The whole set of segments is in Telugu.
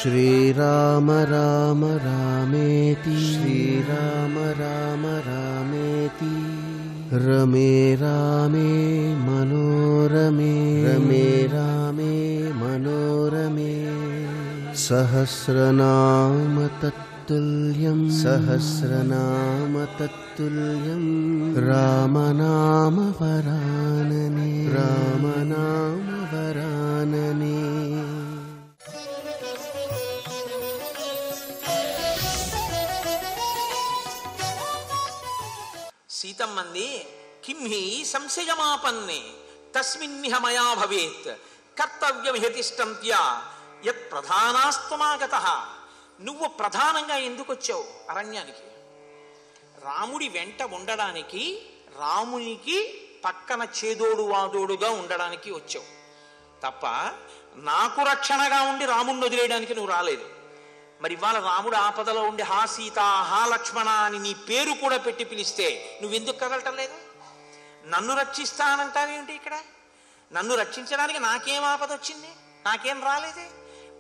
श्रीराम राम रामेति श्रीराम राम रामेति रमे रामे मनोरमे रमे रामे मनोरमे सहस्रनाम तत्तुल्यं सहस्रनाम तत्तुल्यं रामनाम वरानने रामनाम वरानने। సీతమ్మంది కింహి సంశయమాపన్నే తస్మిన్నిహ మయా భవేత్ కర్తవ్యం హతిష్టంత్య యత్ ప్రధానాస్తమాగతః. నువ్వు ప్రధానంగా ఎందుకు వచ్చావు అరణ్యానికి? రాముడి వెంట ఉండడానికి, రామునికి పక్కన చేదోడు వాదోడుగా ఉండడానికి వచ్చావు తప్ప నాకు రక్షణగా ఉండి రాముడిని వదిలేయడానికి నువ్వు రాలేదు. మరి ఇవాళ రాముడు ఆపదలో ఉండి హా సీత హా లక్ష్మణ అని నీ పేరు కూడా పెట్టి పిలిస్తే నువ్వెందుకు కదలటం లేదు? నన్ను రక్షిస్తానంటావేమిటి? ఇక్కడ నన్ను రక్షించడానికి నాకేం ఆపద వచ్చింది? నాకేం రాలేదే.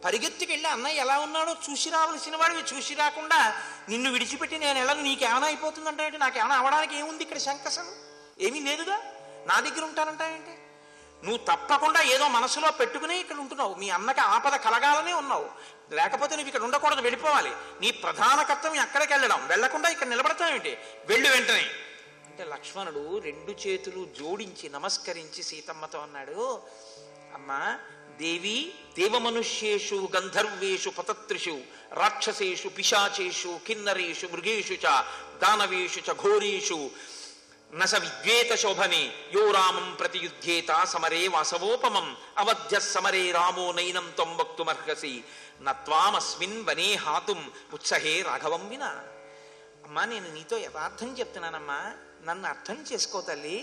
పరిగెత్తుకు వెళ్ళి అన్నయ్య ఎలా ఉన్నాడో చూసి రావలసిన వాడివి చూసి రాకుండా నిన్ను విడిచిపెట్టి నేను ఎలా నీకేమైనా అయిపోతుందంటావేంటి? నాకేమైనా అవడానికి ఏముంది ఇక్కడ? శంకసం ఏమీ లేదుగా. నా దగ్గర ఉంటానంటావేంటి? నువ్వు తప్పకుండా ఏదో మనసులో పెట్టుకునే ఇక్కడ ఉంటున్నావు. మీ అన్నకి ఆపద కలగాలనే ఉన్నావు. లేకపోతే నువ్వు ఇక్కడ ఉండకూడదు, వెళ్ళిపోవాలి. నీ ప్రధాన కర్తవ్యం అక్కడికి వెళ్ళడం. వెళ్లకుండా ఇక్కడ నిలబడతావేంటి? వెళ్ళు వెంటనే అంటే లక్ష్మణుడు రెండు చేతులు జోడించి నమస్కరించి సీతమ్మతో అన్నాడు, అమ్మా దేవి దేవమనుష్యేషు గంధర్వేషు పతత్రిషు రాక్షసేషు పిశాచేషు కిన్నరేషు మృగేషు చ దానవేషు చ ఘోరేషు నస విద్వేత శోభనే యో రామం ప్రతియుధ్యేత సమరే వాసవోపమం అవధ్య సమరే రామో నైనం త్వం వక్తుమర్హసి నత్వామస్మిన్ వనే హాతుం ఉత్సహే రాఘవం వినా. అమ్మా నేను నీతో యథార్థం చెప్తున్నానమ్మా, నన్ను అర్థం చేసుకో తల్లి.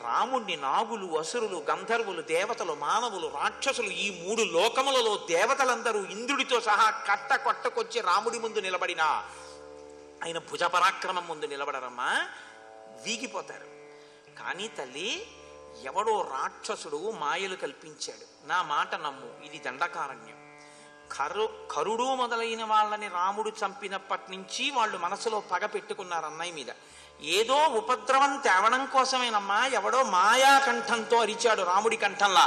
రాముణ్ణి నాగులు, అసురులు, గంధర్వులు, దేవతలు, మానవులు, రాక్షసులు, ఈ మూడు లోకములలో దేవతలందరూ ఇంద్రుడితో సహా కొట్టకొచ్చి రాముడి ముందు నిలబడినా ఆయన భుజ పరాక్రమం ముందు నిలబడరమ్మా, వీగిపోతారు. కానీ తల్లి ఎవడో రాక్షసుడు మాయలు కల్పించాడు, నా మాట నమ్ము, ఇది దండకారణ్యం. కరుడు మొదలైన వాళ్ళని రాముడు చంపినప్పటి నుంచి వాళ్ళు మనసులో పగ పెట్టుకున్నారు అన్నయ్య మీద. ఏదో ఉపద్రవం తేవడం కోసమేనమ్మా ఎవడో మాయా కంఠంతో అరిచాడు రాముడి కంఠంలా.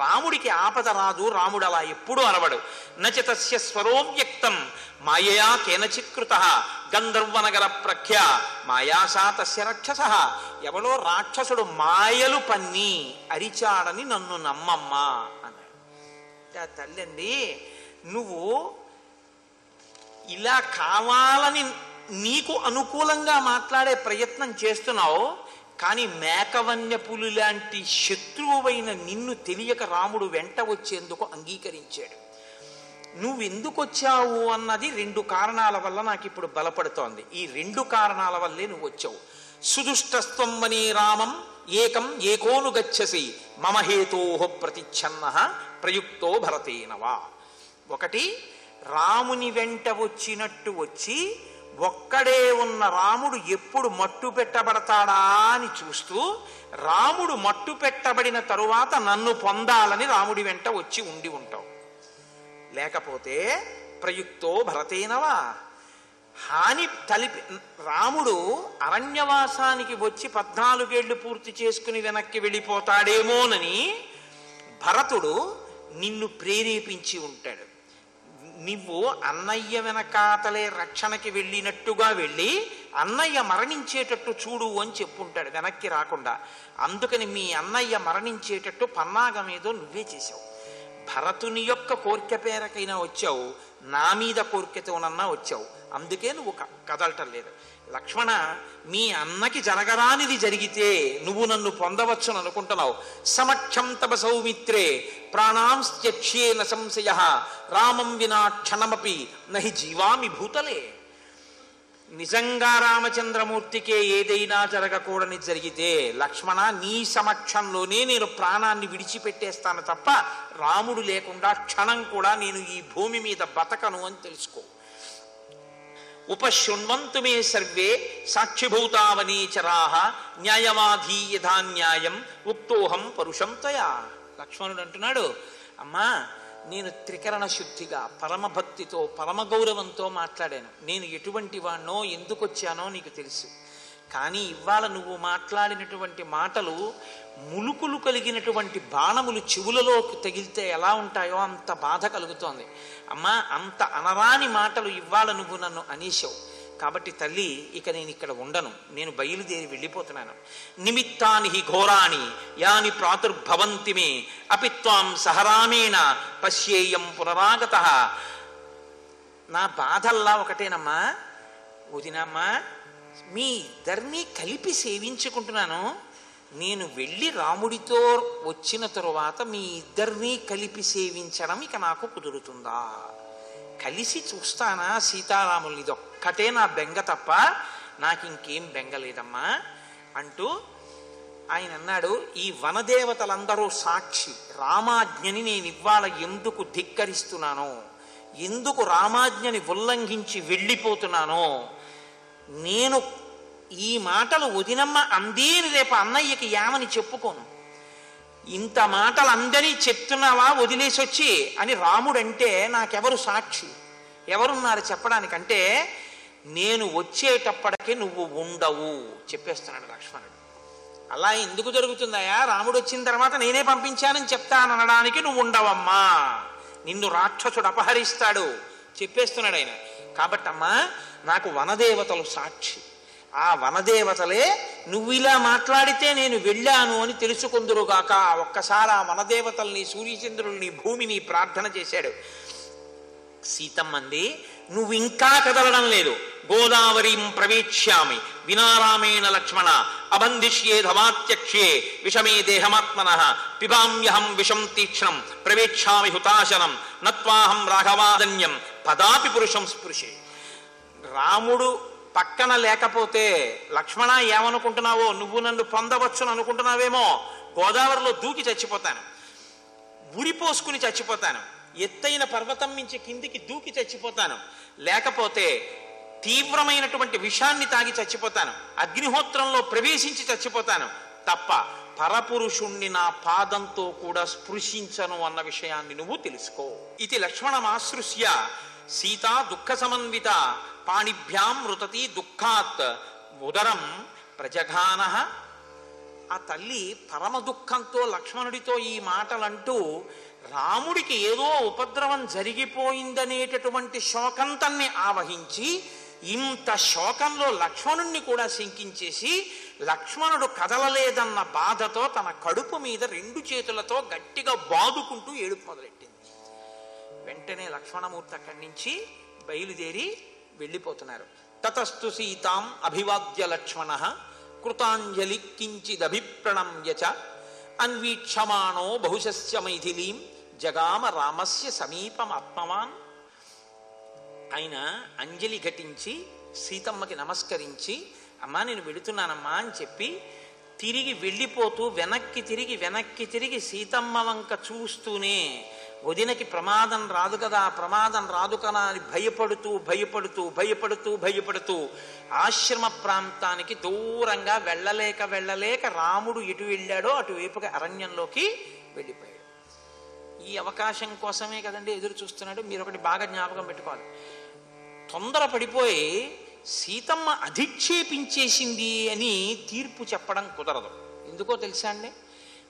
రాముడికి ఆపద రాదు, రాముడు అలా ఎప్పుడూ అరవడు. నచతస్య స్వరో వ్యక్తం మాయయా కేనచిత్కృత గంధర్వనగర ప్రఖ్య మాయాసా తస్య రక్షస. ఎవడో రాక్షసుడు మాయలు పన్ని అరిచాడని నన్ను నమ్మమ్మా అన్నాడు. తల్లండి నువ్వు ఇలా కావాలని నీకు అనుకూలంగా మాట్లాడే ప్రయత్నం చేస్తున్నావు, కానీ మేకవన్య పులి లాంటి శత్రువువైన నిన్ను తెలియక రాముడు వెంట వచ్చేందుకు అంగీకరించాడు. నువ్వెందుకు వచ్చావు అన్నది రెండు కారణాల వల్ల నాకు ఇప్పుడు బలపడుతోంది. ఈ రెండు కారణాల వల్లే నువ్వు వచ్చావు. సుదుష్టస్త్వం వనే రామం ఏకం ఏకోను గచ్చసి మమ హేతోః ప్రతిచ్ఛన్నః ప్రయుక్తో భరతేనవా. ఒకటి, రాముని వెంట వచ్చినట్టు వచ్చి ఒక్కడే ఉన్న రాముడు ఎప్పుడు మట్టు పెట్టబడతాడా అని చూస్తూ రాముడు మట్టు పెట్టబడిన తరువాత నన్ను పొందాలని రాముడి వెంట వచ్చి ఉండి ఉంటావు. లేకపోతే ప్రయుక్తో భరతేనవా హాని తలిపి రాముడు అరణ్యవాసానికి వచ్చి 14 ఏళ్లు పూర్తి చేసుకుని వెనక్కి వెళ్ళిపోతాడేమోనని భరతుడు నిన్ను ప్రేరేపించి ఉంటాడు. నువ్వు అన్నయ్య వెనకాతలే రక్షణకి వెళ్ళినట్టుగా వెళ్ళి అన్నయ్య మరణించేటట్టు చూడు అని చెప్పుంటాడు వెనక్కి రాకుండా. అందుకని మీ అన్నయ్య మరణించేటట్టు పన్నాగం ఏదో నువ్వే చేశావు. భరతుని యొక్క కోరిక పేరకైనా వచ్చావు, నా మీద కోరికతోనన్నా వచ్చావు. అందుకే నువ్వు కదలటం లేదు. లక్ష్మణ, మీ అన్నకి జరగరానిది జరిగితే నువ్వు నన్ను పొందవచ్చును అనుకుంటున్నావు. సమక్షం తవ సౌమిత్రే ప్రాణాంస్త్యక్ష్యే న సంశయః రామం వినా క్షణమపి నహి జీవామి భూతలే. నిజంగా రామచంద్రమూర్తికే ఏదైనా జరగకూడని జరిగితే లక్ష్మణ నీ సమక్షంలోనే నేను ప్రాణాన్ని విడిచిపెట్టేస్తాను తప్ప రాముడు లేకుండా క్షణం కూడా నేను ఈ భూమి మీద బతకను అని తెలుసుకో. ఉపశృణ్వంతు మే సర్వే సాక్షిభూతావనేచరాః న్యాయవాధీ యథా న్యాయం ఉక్తోహం పరుషం త్వయా. లక్ష్మణుడు అంటున్నాడు, అమ్మా నేను త్రికరణ శుద్ధిగా పరమభక్తితో పరమగౌరవంతో మాట్లాడాను. నేను ఎటువంటి వాణ్ణో ఎందుకు వచ్చానో నీకు తెలుసు. కానీ ఇవాళ నువ్వు మాట్లాడినటువంటి మాటలు ములుకులు కలిగినటువంటి బాణములు చెవులలోకి తగిలితే ఎలా ఉంటాయో అంత బాధ కలుగుతోంది. అమ్మా, అంత అనరాని మాటలు ఇవాళ నువ్వు నన్ను అనేశావు. కాబట్టి తల్లి, ఇక నేను ఇక్కడ ఉండను, నేను బయలుదేరి వెళ్ళిపోతున్నాను. నిమిత్తాని హి ఘోరాణి యాని ప్రాతుర్భవంతి మే అపిత్వాం సహరామేణ పశ్యేయం పునరాగతః. నా బాధల్లా ఒకటేనమ్మా వదినమ్మా, మీ ఇద్దరినీ కలిపి సేవించుకుంటున్నాను. నేను వెళ్ళి రాముడితో వచ్చిన తరువాత మీ ఇద్దరినీ కలిపి సేవించడం ఇక నాకు కుదురుతుందా? కలిసి చూస్తానా సీతారాముల్ని? ఇదొక్కటే నా బెంగ తప్ప నాకు ఇంకేం బెంగ లేదమ్మా అంటూ ఆయన అన్నాడు. ఈ వనదేవతలందరూ సాక్షి. రామాజ్ఞని నేను ఇవాళ ఎందుకు ధిక్కరిస్తున్నానో, ఎందుకు రామాజ్ఞని ఉల్లంఘించి వెళ్ళిపోతున్నానో, నేను ఈ మాటలు వదినమ్మ అందేని రేపు అన్నయ్యకి ఏమని చెప్పుకోను. ఇంత మాటలు అందరి చెప్తున్నావా వదిలేసి వచ్చి అని రాముడంటే నాకెవరు సాక్షి, ఎవరున్నారు చెప్పడానికంటే నేను వచ్చేటప్పటికే నువ్వు ఉండవు చెప్పేస్తున్నాడు లక్ష్మణుడు. అలా ఎందుకు జరుగుతుందయా? రాముడు వచ్చిన తర్వాత నేనే పంపించానని చెప్తాననడానికి నువ్వు ఉండవమ్మా, నిన్ను రాక్షసుడు అపహరిస్తాడు చెప్పేస్తున్నాడు ఆయన. కాబట్టమ్మా, నాకు వనదేవతలు సాక్షి. ఆ వనదేవతలే నువ్వు ఇలా మాట్లాడితే నేను వెళ్ళాను అని తెలుసుకుందురుగాక. ఒక్కసారి ఆ వనదేవతల్ని, సూర్యచంద్రుల్ని, భూమిని ప్రార్థన చేశాడు. సీతమ్మంది, నువ్వు ఇంకా కదలడం లేదు. గోదావరీం ప్రవేక్ష్యామి వినారామేణ లక్ష్మణ అబంధిష్యే ధమాత్యక్షే విషమే దేహమాత్మనః పిబామ్యహం విషం తీక్ష్ణం ప్రవేక్ష్యామి హుతాశనం నత్వాహం రాఘవాదన్యం పదాపి పురుషం స్పృశే. రాముడు పక్కన లేకపోతే లక్ష్మణ ఏమనుకుంటున్నావో, నువ్వు నన్ను పొందవచ్చును అనుకుంటున్నావేమో. గోదావరిలో దూకి చచ్చిపోతాను, ఉరిపోసుకుని చచ్చిపోతాను, ఎత్తైన పర్వతం నుంచి కిందికి దూకి చచ్చిపోతాను, లేకపోతే తీవ్రమైనటువంటి విషాన్ని తాగి చచ్చిపోతాను, అగ్నిహోత్రంలో ప్రవేశించి చచ్చిపోతాను తప్ప పరపురుషుణ్ణి నా పాదంతో కూడా స్పృశించను అన్న విషయాన్ని నువ్వు తెలుసుకో. ఇది లక్ష్మణమాశ్రుష్య సీతా దుఃఖ సమన్విత పాణిభ్యాం మృతతి దుఃఖాత్ ఉదరం ప్రజఘాన. ఆ తల్లి పరమ దుఃఖంతో లక్ష్మణుడితో ఈ మాటలంటూ రాముడికి ఏదో ఉపద్రవం జరిగిపోయిందనేటటువంటి శోకం తన్ని ఆవహించి ఇంత శోకంలో లక్ష్మణుణ్ణి కూడా శంకించేసి లక్ష్మణుడు కదలలేదన్న బాధతో తన కడుపు మీద రెండు చేతులతో గట్టిగా బాదుకుంటూ ఏడుపు మొదలెట్టింది. వెంటనే లక్ష్మణమూర్తి అక్కడి నుంచి బయలుదేరి వెళ్ళిపోతున్నారు. తతస్తు సీతాం అభివాద్య లక్ష్మణ కృతాంజలి కించిదభిప్రణమ్య చ అన్వీక్షమాణో బహుశస్య మైథిలీం జగామ రామస్య సమీపమాత్మవాన్. ఆయన అంజలి ఘటించి సీతమ్మకి నమస్కరించి, అమ్మా నేను వెళుతున్నానమ్మా అని చెప్పి తిరిగి వెళ్ళిపోతూ వెనక్కి తిరిగి సీతమ్మ వంక చూస్తూనే వదినకి ప్రమాదం రాదు కదా, ప్రమాదం రాదు కదా అని భయపడుతూ ఆశ్రమ ప్రాంతానికి దూరంగా వెళ్ళలేక రాముడు ఎటు వెళ్ళాడో అటువైపుగా అరణ్యంలోకి వెళ్ళిపోయాడు. ఈ అవకాశం కోసమే కదండి ఎదురు చూస్తున్నాడు. మీరు ఒకటి బాగా జ్ఞాపకం పెట్టుకోవాలి. తొందర పడిపోయి సీతమ్మ అధిక్షేపించేసింది అని తీర్పు చెప్పడం కుదరదు. ఎందుకో తెలుసా అండి?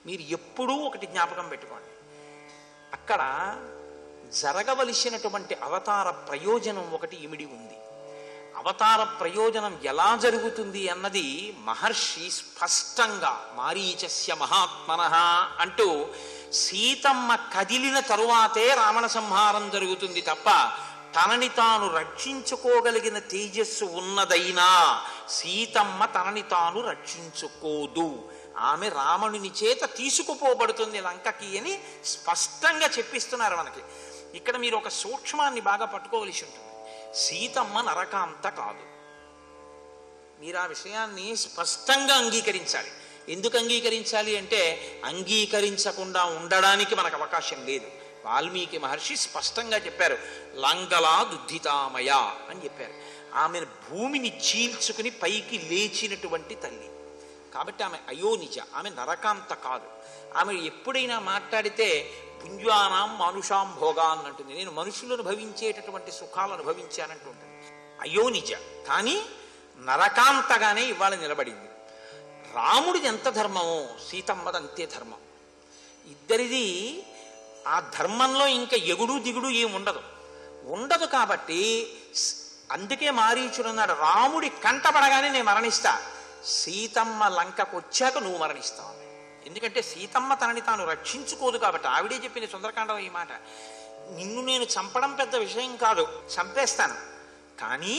మీరు ఎప్పుడూ ఒకటి జ్ఞాపకం పెట్టుకోండి, అక్కడ జరగవలసినటువంటి అవతార ప్రయోజనం ఒకటి ఇమిడి ఉంది. అవతార ప్రయోజనం ఎలా జరుగుతుంది అన్నది మహర్షి స్పష్టంగా మారీచస్య మహాత్మనః అంటూ సీతమ్మ కదిలిన తరువాతే రావణ సంహారం జరుగుతుంది తప్ప తనని తాను రక్షించుకోగలిగిన తేజస్సు ఉన్నదైనా సీతమ్మ తనని తాను రక్షించుకోదు. ఆమె రావణుని చేత తీసుకుపోబడుతుంది లంకకి అని స్పష్టంగా చెప్పిస్తున్నారు మనకి. ఇక్కడ మీరు ఒక సూక్ష్మాన్ని బాగా పట్టుకోవలసి ఉంటుంది. సీతమ్మ నరకాంత కాదు. మీరు ఆ విషయాన్ని స్పష్టంగా అంగీకరించాలి. ఎందుకు అంగీకరించాలి అంటే అంగీకరించకుండా ఉండడానికి మనకు అవకాశం లేదు. వాల్మీకి మహర్షి స్పష్టంగా చెప్పారు, లంగలా దుద్ధితామయ అని చెప్పారు. ఆమెను భూమిని చీల్చుకుని పైకి లేచినటువంటి తల్లి. కాబట్టి ఆమె అయోనిజ, ఆమె నరకాంత కాదు. ఆమె ఎప్పుడైనా మాట్లాడితే పుంజానాం మానుషాం భోగా అన్నట్టుంది, నేను మనుషులు అనుభవించేటటువంటి సుఖాలు అనుభవించానంటుంటుంది. అయోనిజ కానీ నరకాంతగానే ఇవాళ నిలబడింది. రాముడిది ఎంత ధర్మమో సీతమ్మది అంతే ధర్మం. ఇద్దరిది ఆ ధర్మంలో ఇంకా ఎగుడు దిగుడు ఉండదు కాబట్టి అందుకే మారీచుడు అన్నాడు, రాముడి కంటపడగానే నేను మరణిస్తా, సీతమ్మ లంకకు వచ్చాక నువ్వు మరణిస్తావు. ఎందుకంటే సీతమ్మ తనని తాను రక్షించుకోదు కాబట్టి. ఆవిడే చెప్పింది సుందరకాండం ఈ మాట, నిన్ను నేను చంపడం పెద్ద విషయం కాదు, చంపేస్తాను, కానీ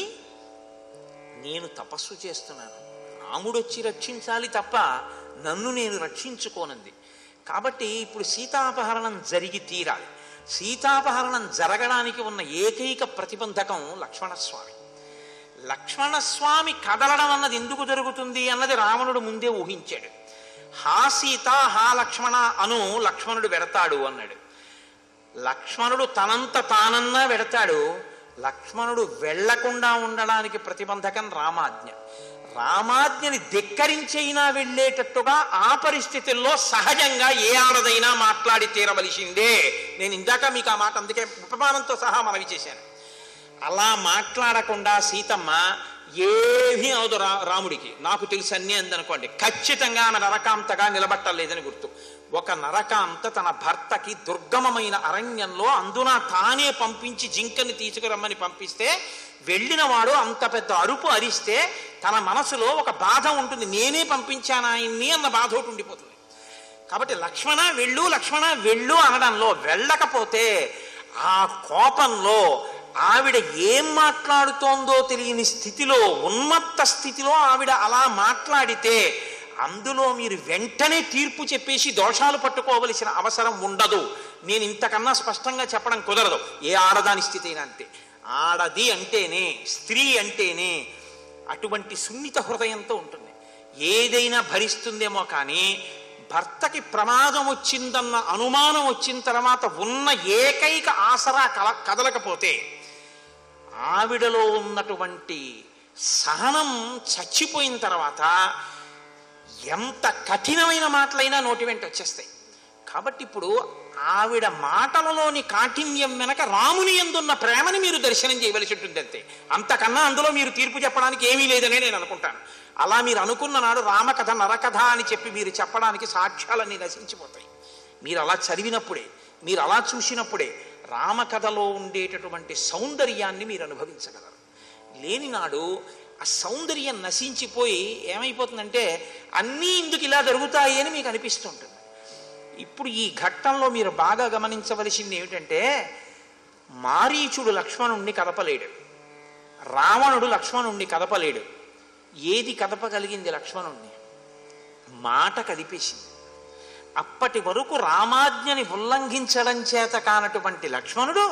నేను తపస్సు చేస్తున్నాను, రాముడు వచ్చి రక్షించాలి తప్ప నన్ను నేను రక్షించుకోనంది. కాబట్టి ఇప్పుడు సీతాపహరణం జరిగి తీరాలి. సీతాపహరణం జరగడానికి ఉన్న ఏకైక ప్రతిబంధకం లక్ష్మణస్వామి. లక్ష్మణస్వామి కదలడం అన్నది ఎందుకు జరుగుతుంది అన్నది రావణుడు ముందే ఊహించాడు. హా సీత హా లక్ష్మణ అను లక్ష్మణుడు వెడతాడు అన్నాడు. లక్ష్మణుడు తనంత తానన్నా వెడతాడు. లక్ష్మణుడు వెళ్లకుండా ఉండడానికి ప్రతిబంధకం రామాజ్ఞ. రామాజ్ఞని ధిక్కరించైనా వెళ్ళేటట్టుగా ఆ పరిస్థితుల్లో సహజంగా ఏ ఆడదైనా మాట్లాడి తీరవలసిందే. నేను ఇందాక మీకు ఆ మాట అందుకే ఉపమానంతో సహా మనవి చేశాను. అలా మాట్లాడకుండా సీతమ్మ ఏమీ అవదు రాముడికి, నాకు తెలుసు అన్నీ అందనుకోండి, ఖచ్చితంగా ఆమె నరకాంతగా నిలబట్టలేదని గుర్తు. ఒక నరకాంత తన భర్తకి దుర్గమమైన అరణ్యంలో అందున తానే పంపించి జింకని తీసుకురమ్మని పంపిస్తే వెళ్ళిన వాడు అంత పెద్ద అరుపు అరిస్తే తన మనసులో ఒక బాధ ఉంటుంది, నేనే పంపించాను ఆయన్ని అన్న బాధ ఒకటి ఉండిపోతుంది. కాబట్టి లక్ష్మణ వెళ్ళు అనడంలో వెళ్ళకపోతే ఆ కోపంలో ఆవిడ ఏం మాట్లాడుతోందో తెలియని స్థితిలో, ఉన్మత్త స్థితిలో ఆవిడ అలా మాట్లాడితే అందులో మీరు వెంటనే తీర్పు చెప్పేసి దోషాలు పట్టుకోవలసిన అవసరం ఉండదు. నేను ఇంతకన్నా స్పష్టంగా చెప్పడం కుదరదు. ఏ ఆడదాని స్థితి అయినా అంతే. ఆడది అంటేనే, స్త్రీ అంటేనే అటువంటి సున్నిత హృదయంతో ఉంటుంది. ఏదైనా భరిస్తుందేమో కానీ భర్తకి ప్రమాదం వచ్చిందన్న అనుమానం వచ్చిన తర్వాత ఉన్న ఏకైక ఆసరా కదలకపోతే ఆవిడలో ఉన్నటువంటి సహనం చచ్చిపోయిన తర్వాత ఎంత కఠినమైన మాటలైనా నోటి వెంట వచ్చేస్తాయి. కాబట్టి ఇప్పుడు ఆవిడ మాటలలోని కాఠిన్యం వెనక రాముని యందున్న ప్రేమని మీరు దర్శనం చేయవలసి ఉంటుంది అంతే. అంతకన్నా అందులో మీరు తీర్పు చెప్పడానికి ఏమీ లేదనే నేను అనుకుంటాను. అలా మీరు అనుకున్న నాడు రామకథ నరకథ అని చెప్పి మీరు చెప్పడానికి సాక్ష్యాలన్నీ నశించిపోతాయి. మీరు అలా చదివినప్పుడే, మీరు అలా చూసినప్పుడే రామకథలో ఉండేటటువంటి సౌందర్యాన్ని మీరు అనుభవించగలరు. లేని నాడు ఆ సౌందర్యం నశించిపోయి ఏమైపోతుందంటే అన్నీ ఇందుకు ఇలా జరుగుతాయి అని మీకు అనిపిస్తుంటుంది. ఇప్పుడు ఈ ఘట్టంలో మీరు బాగా గమనించవలసింది ఏమిటంటే, మారీచుడు లక్ష్మణుణ్ణి కదపలేడు, రావణుడు లక్ష్మణుణ్ణి కదపలేడు. ఏది కదపగలిగింది లక్ష్మణుణ్ణి? మాట కదిపేసింది. అప్పటి వరకు రామాజ్ఞని ఉల్లంఘించడం చేత కానటువంటి లక్ష్మణుడు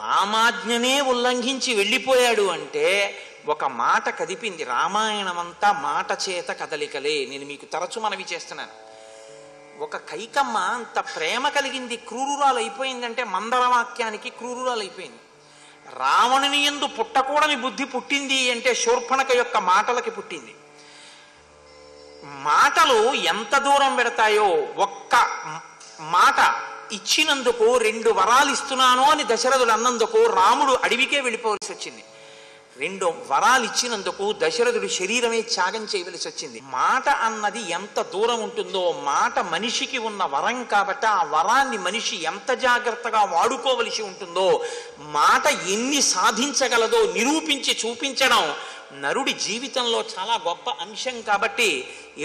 రామాజ్ఞనే ఉల్లంఘించి వెళ్ళిపోయాడు అంటే ఒక మాట కదిపింది. రామాయణమంతా మాట చేత కదలికలే. నేను మీకు తరచు మనవి చేస్తున్నాను. ఒక కైకమ్మ అంత ప్రేమ కలిగింది క్రూరురాలైపోయిందంటే మందరవాక్యానికి క్రూరురాలైపోయింది. రావణుని యందు పుట్టకూడని బుద్ధి పుట్టింది అంటే శూర్పణఖ యొక్క మాటలకి పుట్టింది. మాటలు ఎంత దూరం పెడతాయో, ఒక్క మాట ఇచ్చినందుకు 2 వరాలు ఇస్తున్నాను అని దశరథుడు అన్నందుకు రాముడు అడవికే వెళ్ళిపోవలసి వచ్చింది. 2 వరాలు ఇచ్చినందుకు దశరథుడు శరీరమే త్యాగం చేయవలసి వచ్చింది. మాట అన్నది ఎంత దూరం ఉంటుందో, మాట మనిషికి ఉన్న వరం కాబట్టి ఆ వరాన్ని మనిషి ఎంత జాగ్రత్తగా వాడుకోవలసి ఉంటుందో, మాట ఎన్ని సాధించగలదో నిరూపించి చూపించడం నరుడి జీవితంలో చాలా గొప్ప అంశం. కాబట్టి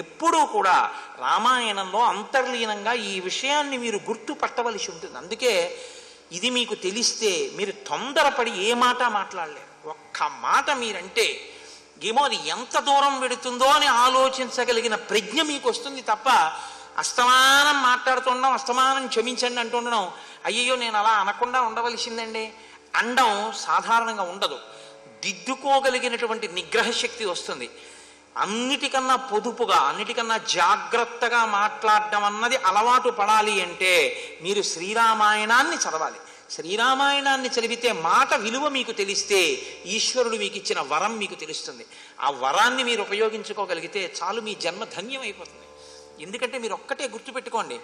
ఎప్పుడూ కూడా రామాయణంలో అంతర్లీనంగా ఈ విషయాన్ని మీరు గుర్తుపట్టవలసి ఉంటుంది. అందుకే ఇది మీకు తెలిస్తే మీరు తొందరపడి ఏ మాట మాట్లాడలేరు. ఒక్క మాట మీరంటే ఏమో అది ఎంత దూరం పెడుతుందో అని ఆలోచించగలిగిన ప్రజ్ఞ మీకు వస్తుంది తప్ప అస్తమానం మాట్లాడుతుండడం, అస్తమానం క్షమించండి అంటుండడం, అయ్యయ్యో నేను అలా అనకుండా ఉండవలసిందండి అండం సాధారణంగా ఉండదు. దిద్దుకోగలిగినటువంటి నిగ్రహ శక్తి వస్తుంది. అన్నిటికన్నా పొదుపుగా, అన్నిటికన్నా జాగ్రత్తగా మాట్లాడడం అన్నది అలవాటు పడాలి అంటే మీరు శ్రీరామాయణాన్ని చదవాలి. శ్రీరామాయణాన్ని చదివితే మాట విలువ మీకు తెలిస్తే ఈశ్వరుడు మీకు ఇచ్చిన వరం మీకు తెలుస్తుంది. ఆ వరాన్ని మీరు ఉపయోగించుకోగలిగితే చాలు, మీ జన్మ ధన్యమైపోతుంది. ఎందుకంటే మీరు ఒక్కటే గుర్తుపెట్టుకోండి,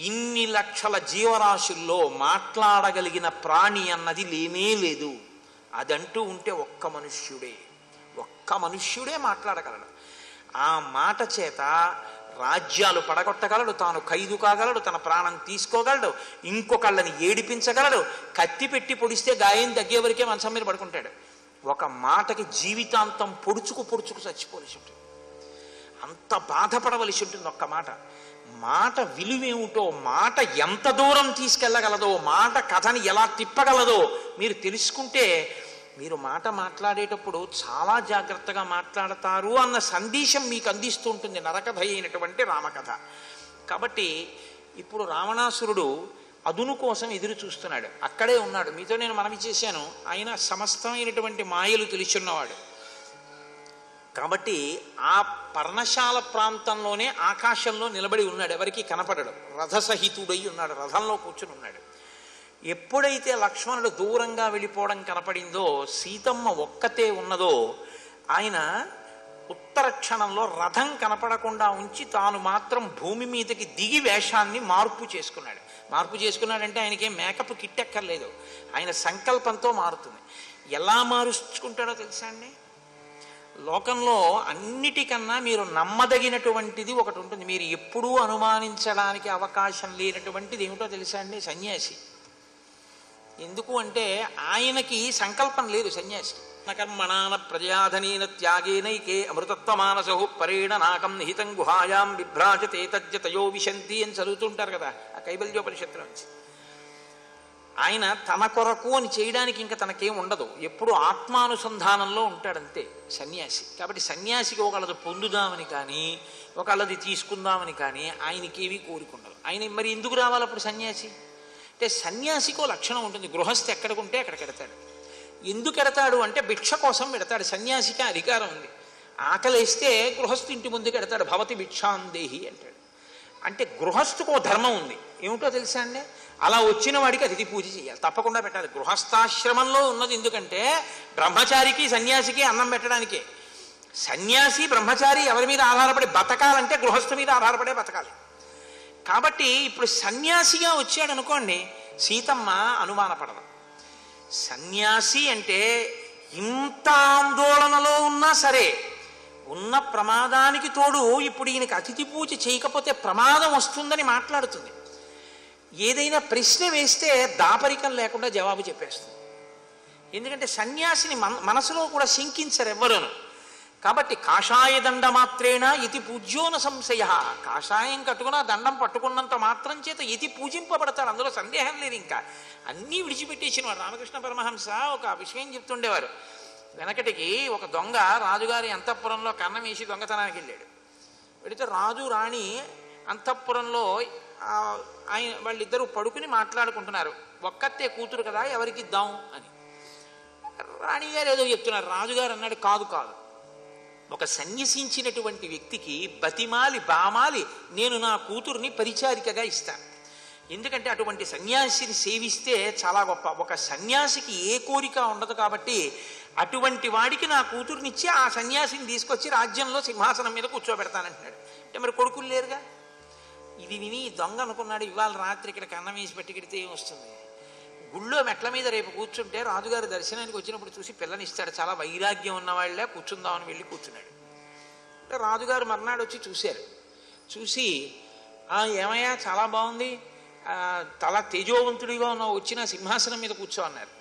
ఇన్ని లక్షల జీవరాశుల్లో మాట్లాడగలిగిన ప్రాణి అన్నది లేనే లేదు. అదంటూ ఉంటే ఒక్క మనుష్యుడే మాట్లాడగలడు. ఆ మాట చేత రాజ్యాలు పడగొట్టగలడు, తాను ఖైదు కాగలడు, తన ప్రాణం తీసుకోగలడు, ఇంకొకళ్ళని ఏడిపించగలడు, కత్తి పెట్టి పొడిస్తే గాయం తగ్గే వరకే మంచం మీద పడుకుంటాడు. ఒక మాటకి జీవితాంతం పొడుచుకు చచ్చిపోవలసి ఉంటుంది, అంత బాధపడవలసి ఉంటుంది ఒక్క మాట. మాట విలువేమిటో, మాట ఎంత దూరం తీసుకెళ్ళగలదో, మాట కథని ఎలా తిప్పగలదో మీరు తెలుసుకుంటే మీరు మాట మాట్లాడేటప్పుడు చాలా జాగ్రత్తగా మాట్లాడతారు అన్న సందేశం మీకు అందిస్తూ ఉంటుంది నరకథ అయినటువంటి రామకథ. కాబట్టి ఇప్పుడు రావణాసురుడు అదును కోసం ఎదురు చూస్తున్నాడు, అక్కడే ఉన్నాడు. మీతో నేను మనవి చేశాను, ఆయన సమస్తమైనటువంటి మాయలు తెలుసున్నవాడు. కాబట్టి ఆ పర్ణశాల ప్రాంతంలోనే ఆకాశంలో నిలబడి ఉన్నాడు, ఎవరికి కనపడడు, రథసహితుడై ఉన్నాడు, రథంలో కూర్చుని ఉన్నాడు. ఎప్పుడైతే లక్ష్మణుడు దూరంగా వెళ్ళిపోవడం కనపడిందో, సీతమ్మ ఒక్కతే ఉన్నదో, ఆయన ఉత్తర క్షణంలో రథం కనపడకుండా ఉంచి తాను మాత్రం భూమి మీదకి దిగి వేషాన్ని మార్పు చేసుకున్నాడంటే ఆయనకేం మేకప్ కిట్టెక్కర్లేదు, ఆయన సంకల్పంతో మారుతుంది. ఎలా మారుచుకుంటాడో తెలుసా అండి? లోకంలో అన్నిటికన్నా మీరు నమ్మదగినటువంటిది ఒకటి ఉంటుంది, మీరు ఎప్పుడూ అనుమానించడానికి అవకాశం లేనటువంటిది ఏమిటో తెలుసా అండి? సన్యాసి. ఎందుకు అంటే ఆయనకి సంకల్పం లేదు సన్యాసి. కర్మణాన ప్రజాధనేన త్యాగేనైకే అమృతత్వమానసో పరేణ నాకం నిహితం గుహాయాం బిభ్రాజతే తజ్జతయో విశంతి అని చదువుతుంటారు కదా ఆ కైవల్యోపనిషత్తులో నుంచి. ఆయన తన కొరకు అని చేయడానికి ఇంకా తనకేం ఉండదు, ఎప్పుడు ఆత్మానుసంధానంలో ఉంటాడంతే సన్యాసి. కాబట్టి సన్యాసికి ఒకళ్ళది పొందుదామని కానీ ఒకళ్ళది తీసుకుందామని కానీ ఆయనకేమీ కోరికుండదు. ఆయన మరి ఎందుకు రావాలి అప్పుడు సన్యాసి అంటే? సన్యాసికో లక్షణం ఉంటుంది, గృహస్థి ఎక్కడికుంటే అక్కడికి ఎడతాడు. ఎందుకు ఎడతాడు అంటే భిక్ష కోసం పెడతాడు. సన్యాసికి అధికారం ఉంది, ఆకలేస్తే గృహస్థు ఇంటి ముందుకు ఎడతాడు, భవతి భిక్షాందేహి అంటాడు. అంటే గృహస్థుకో ధర్మం ఉంది, ఏమిటో తెలుసా అండి? అలా వచ్చిన వాడికి అతిథి పూజ చేయాలి, తప్పకుండా పెట్టాలి. గృహస్థాశ్రమంలో ఉన్నది ఎందుకంటే బ్రహ్మచారికి సన్యాసికి అన్నం పెట్టడానికే. సన్యాసి బ్రహ్మచారి ఎవరి మీద ఆధారపడి బతకాలంటే గృహస్థు మీద ఆధారపడే బతకాలి. కాబట్టి ఇప్పుడు సన్యాసిగా వచ్చాడు అనుకోండి, సీతమ్మ అనుమానపడదు. సన్యాసి అంటే ఇంత ఆందోళనలో ఉన్నా సరే ఉన్న ప్రమాదానికి తోడు ఇప్పుడు ఈయనకి అతిథి పూజ చేయకపోతే ప్రమాదం వస్తుందని మాట్లాడుతుంది. ఏదైనా ప్రశ్న వేస్తే దాపరికం లేకుండా జవాబు చెప్పేస్తుంది. ఎందుకంటే సన్యాసిని మనసులో కూడా శంకించరు ఎవ్వరూను. కాబట్టి కాషాయ దండ మాత్రేణ ఇతి పూజ్యోన సంశయ, కాషాయం కట్టుకున్న దండం పట్టుకున్నంత మాత్రం చేత ఇతి పూజింపబడతాడు, అందులో సందేహం లేదు. ఇంకా అన్నీ విడిచిపెట్టేసిన వాడు. రామకృష్ణ పరమహంస ఒక విషయం చెప్తుండేవారు. వెనకటికి ఒక దొంగ రాజుగారి అంతఃపురంలో కన్నం వేసి దొంగతనానికి వెళ్ళాడు. వెళితే రాజు రాణి అంతఃపురంలో ఆయన వాళ్ళిద్దరూ పడుకుని మాట్లాడుకుంటున్నారు. ఒక్కతే కూతురు కదా, ఎవరికి ఇద్దాం అని. రాణిగారు ఏదో చెప్తున్నారు. రాజుగారు అన్నాడు, కాదు ఒక సన్యసించినటువంటి వ్యక్తికి బతిమాలి బామాలి నేను నా కూతుర్ని పరిచారికగా ఇస్తాను. ఎందుకంటే అటువంటి సన్యాసిని సేవిస్తే చాలా గొప్ప. ఒక సన్యాసికి ఏ కోరిక ఉండదు కాబట్టి అటువంటి వాడికి నా కూతుర్నిచ్చి ఆ సన్యాసిని తీసుకొచ్చి రాజ్యంలో సింహాసనం మీద కూర్చోబెడతానంటున్నాడు. అంటే మరి కొడుకులు లేరుగా. ఇది విని దొంగ అనుకున్నాడు, ఇవాళ రాత్రి ఇక్కడ కన్నం వేసి పెట్టుకెడితే ఏం వస్తుంది, గుళ్ళో మెట్ల మీద రేపు కూర్చుంటే రాజుగారి దర్శనానికి వచ్చినప్పుడు చూసి పిల్లనిస్తాడు, చాలా వైరాగ్యం ఉన్నవాళ్ళే కూర్చుందామని వెళ్ళి కూర్చున్నాడు. అంటే రాజుగారు మర్నాడు వచ్చి చూశారు. చూసి ఏమయ్యా చాలా బాగుంది, చాలా తేజోవంతుడిగా ఉన్నావు, వచ్చిన సింహాసనం మీద కూర్చో అన్నారు.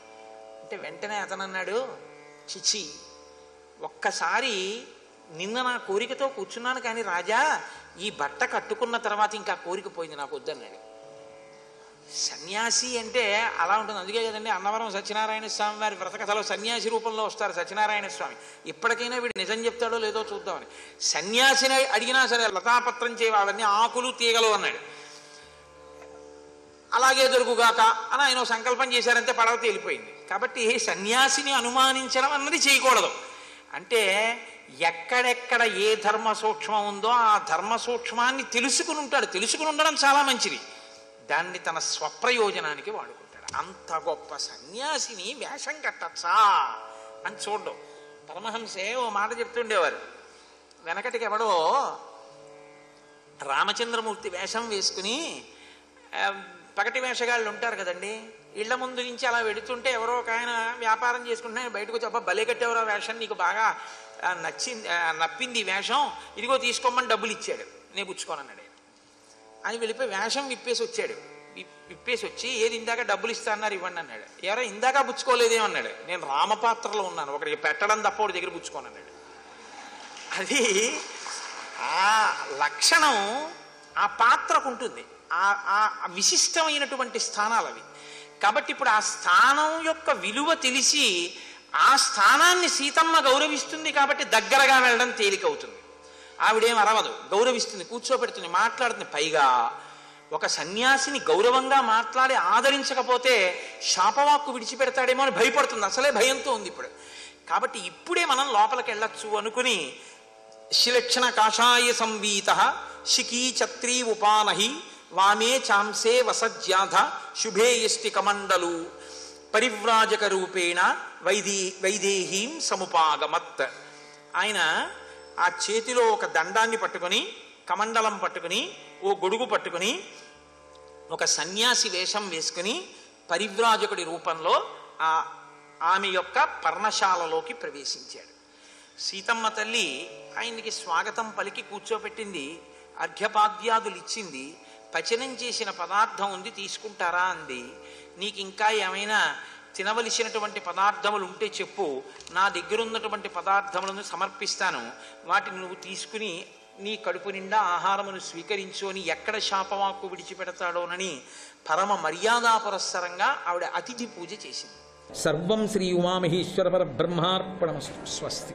అంటే వెంటనే అతను అన్నాడు, చిచ్చి ఒక్కసారి నిన్న నా కోరికతో కూర్చున్నాను కానీ రాజా ఈ బట్ట కట్టుకున్న తర్వాత ఇంకా కోరిక పోయింది, నాకు వద్దన్నాడు. సన్యాసి అంటే అలా ఉంటుంది. అందుకే కదండి అన్నవరం సత్యనారాయణ స్వామి వారి వ్రతకథలో సన్యాసి రూపంలో వస్తారు సత్యనారాయణ స్వామి. ఇప్పటికైనా వీడు నిజం చెప్తాడో లేదో చూద్దామని సన్యాసిని అడిగినా సరే లతాపత్రం చేయవాళ్ళని ఆకులు తీగలు అన్నాడు. అలాగే దొరుకుగాక అని ఆయన సంకల్పం చేశారంటే పడవ తేలిపోయింది. కాబట్టి సన్యాసిని అనుమానించడం అన్నది చేయకూడదు. అంటే ఎక్కడెక్కడ ఏ ధర్మ సూక్ష్మం ఉందో ఆ ధర్మ సూక్ష్మాన్ని తెలుసుకుని ఉంటాడు. తెలుసుకుని ఉండడం చాలా మంచిది. దాన్ని తన స్వప్రయోజనానికి వాడుకుంటాడు. అన్నాడు. అంత గొప్ప సన్యాసిని వేషం కట్టచ్చా అని చూడడం. పరమహంసే ఓ మాట చెప్తుండేవారు. వెనకటికి ఎవడో రామచంద్రమూర్తి వేషం వేసుకుని, పగటి వేషగాళ్ళు ఉంటారు కదండి, ఇళ్ల ముందు నుంచి అలా వెడుతుంటే ఎవరో ఒక ఆయన వ్యాపారం చేసుకుంటే బయటకు వచ్చి, అబ్బా భలే కట్టేవరో వేషం, నీకు బాగా నప్పింది ఈ వేషం, ఇదిగో తీసుకోమని డబ్బులు ఇచ్చాడు. నేను పుచ్చుకోనన్నాడు. ఆయన వెళ్ళిపోయి వేషం విప్పేసి వచ్చాడు. విప్పేసి వచ్చి, ఏది ఇందాక డబ్బులు ఇస్తా అన్నారు, ఇవ్వండి అన్నాడు. ఎవరో ఇందాక పుచ్చుకోలేదేమో అన్నాడు. నేను రామపాత్రలో ఉన్నాను, ఒకడికి పెట్టడం తప్ప ఒకటి దగ్గర పుచ్చుకోనన్నాడు. అది ఆ లక్షణం ఆ పాత్రకు ఉంటుంది, ఆ విశిష్టమైనటువంటి స్థానాలు అవి. కాబట్టి ఇప్పుడు ఆ స్థానం యొక్క విలువ తెలిసి ఆ స్థానాన్ని సీతమ్మ గౌరవిస్తుంది కాబట్టి దగ్గరగా వెళ్ళడం తేలికవుతుంది. ఆవిడేం అరవదు, గౌరవిస్తుంది, కూర్చోబెడుతుంది, మాట్లాడుతుంది. పైగా ఒక సన్యాసిని గౌరవంగా మాట్లాడి ఆదరించకపోతే శాపవాక్కు విడిచిపెడతాడేమో అని భయపడుతుంది. అసలే భయంతో ఉంది ఇప్పుడు. కాబట్టి ఇప్పుడే మనం లోపలికి వెళ్ళొచ్చు అనుకుని, శిలక్షణ కాషాయ సంవీత శిఖీ ఛత్రీ ఉపానహి వామే చాంసే వసజ్యాధ శుభే యష్టి కమండలు పరివ్రాజక రూపేణ వైదేహీం సముపాగమత్. ఆయన ఆ చేతిలో ఒక దండాన్ని పట్టుకొని, కమండలం పట్టుకుని, ఓ గొడుగు పట్టుకుని, ఒక సన్యాసి వేషం వేసుకుని పరివ్రాజకుడి రూపంలో ఆమె యొక్క పర్ణశాలలోకి ప్రవేశించాడు. సీతమ్మ తల్లి ఆయనకి స్వాగతం పలికి కూర్చోపెట్టింది, అర్ఘ్యపాద్యాదులు ఇచ్చింది. పచనం చేసిన పదార్థం ఉంది, తీసుకుంటారా అంది. నీకు ఇంకా ఏమైనా తినవలసినటువంటి పదార్థములు ఉంటే చెప్పు, నా దగ్గర ఉన్నటువంటి పదార్థములను సమర్పిస్తాను, వాటిని నువ్వు తీసుకుని నీ కడుపు నిండా ఆహారమును స్వీకరించు అని ఎక్కడ శాపవాక్కు విడిచిపెడతాడోనని పరమ మర్యాదా పురస్సరంగా ఆవిడ అతిథి పూజ చేసింది. సర్వం శ్రీ ఉమామహేశ్వర పరబ్రహ్మార్పణమస్తు. స్వస్తి.